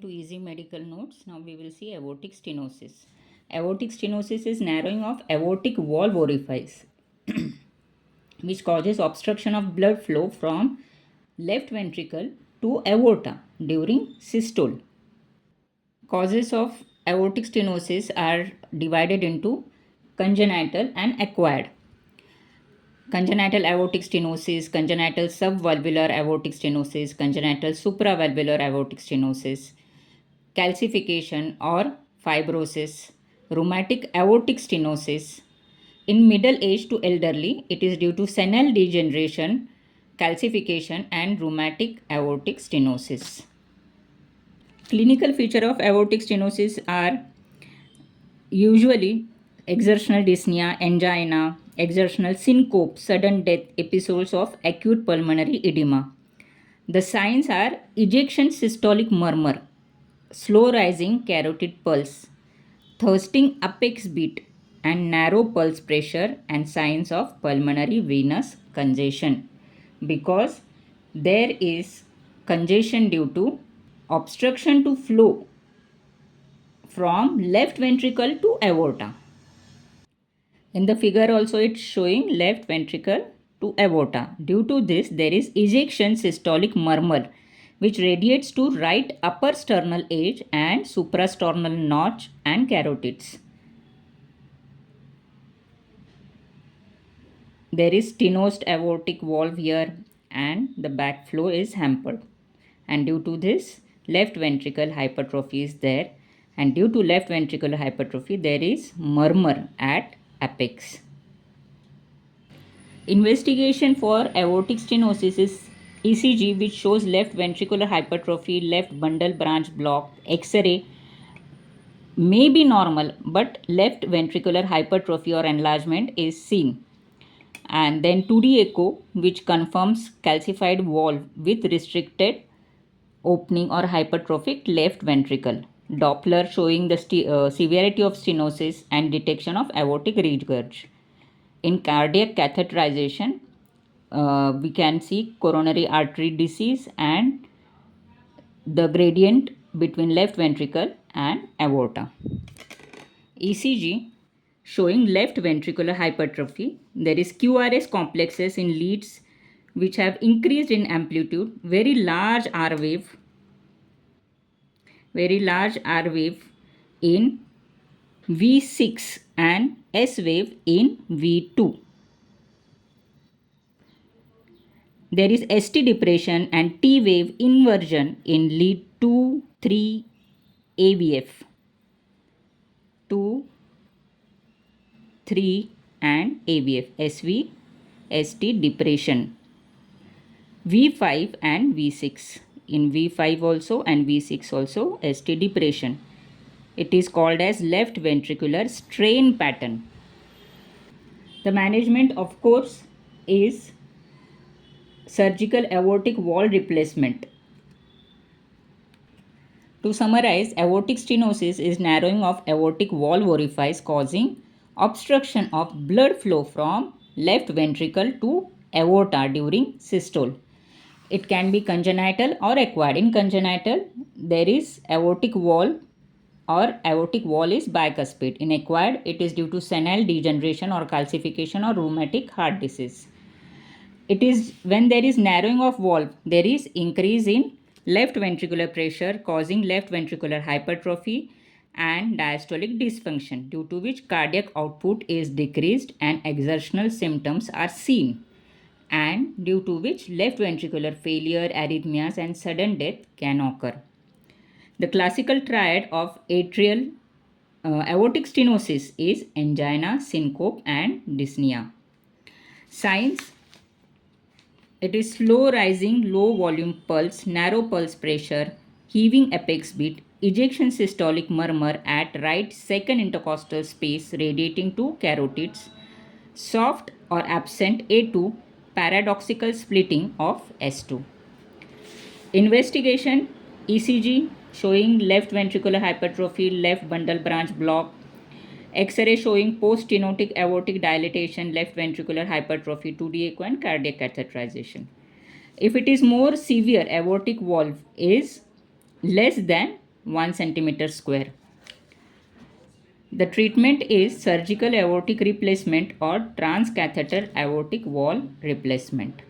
to Easy Medical Notes. Now we will see aortic stenosis. Aortic stenosis is narrowing of aortic valve orifice which causes obstruction of blood flow from left ventricle to aorta during systole. Causes of aortic stenosis are divided into congenital and acquired. Congenital aortic stenosis, congenital subvalvular aortic stenosis, congenital supravalvular aortic stenosis, calcification or fibrosis, rheumatic aortic stenosis. In middle age to elderly, it is due to senile degeneration, calcification, and rheumatic aortic stenosis. Clinical feature of aortic stenosis are usually exertional dyspnea, angina, exertional syncope, sudden death, episodes of acute pulmonary edema. The signs are ejection systolic murmur, slow rising carotid pulse, thirsting apex beat, and narrow pulse pressure, and signs of pulmonary venous congestion, because there is congestion due to obstruction to flow from left ventricle to aorta. In the figure also it's showing left ventricle to aorta. Due to this, there is ejection systolic murmur which radiates to right upper sternal edge and suprasternal notch and carotids. There is stenosed aortic valve here and the backflow is hampered. And due to this, left ventricle hypertrophy is there, and due to left ventricular hypertrophy, there is murmur at apex. Investigation for aortic stenosis is ECG, which shows left ventricular hypertrophy, left bundle branch block. X-ray may be normal, but left ventricular hypertrophy or enlargement is seen. And then 2D echo, which confirms calcified valve with restricted opening or hypertrophic left ventricle. Doppler showing the severity of stenosis and detection of aortic regurg. In cardiac catheterization, we can see coronary artery disease and the gradient between left ventricle and aorta. ECG showing left ventricular hypertrophy. There is QRS complexes in leads which have increased in amplitude, very large R wave in V6 and S wave in V2. There is ST depression and T wave inversion in lead 2, 3 AVF. 2, 3 and AVF. SV, ST depression. V5 and V6. In V5 also and V6 also ST depression. It is called as left ventricular strain pattern. The management, of course, is surgical aortic wall replacement. To summarize, aortic stenosis is narrowing of aortic valve orifice causing obstruction of blood flow from left ventricle to aorta during systole. It can be congenital or acquired. In congenital, there is aortic wall or aortic wall is bicuspid. In acquired, it is due to senile degeneration or calcification or rheumatic heart disease. It is when there is narrowing of valve, there is increase in left ventricular pressure causing left ventricular hypertrophy and diastolic dysfunction, due to which cardiac output is decreased and exertional symptoms are seen, and due to which left ventricular failure, arrhythmias and sudden death can occur. The classical triad of atrial aortic stenosis is angina, syncope and dyspnea. Signs: it is slow rising, low volume pulse, narrow pulse pressure, heaving apex beat, ejection systolic murmur at right second intercostal space radiating to carotids, soft or absent A2, paradoxical splitting of S2. Investigation: ECG showing left ventricular hypertrophy, left bundle branch block. X-ray showing post-stenotic aortic dilatation, left ventricular hypertrophy, 2D echo and cardiac catheterization. If it is more severe, aortic valve is less than 1 centimeter square. The treatment is surgical aortic replacement or transcatheter aortic wall replacement.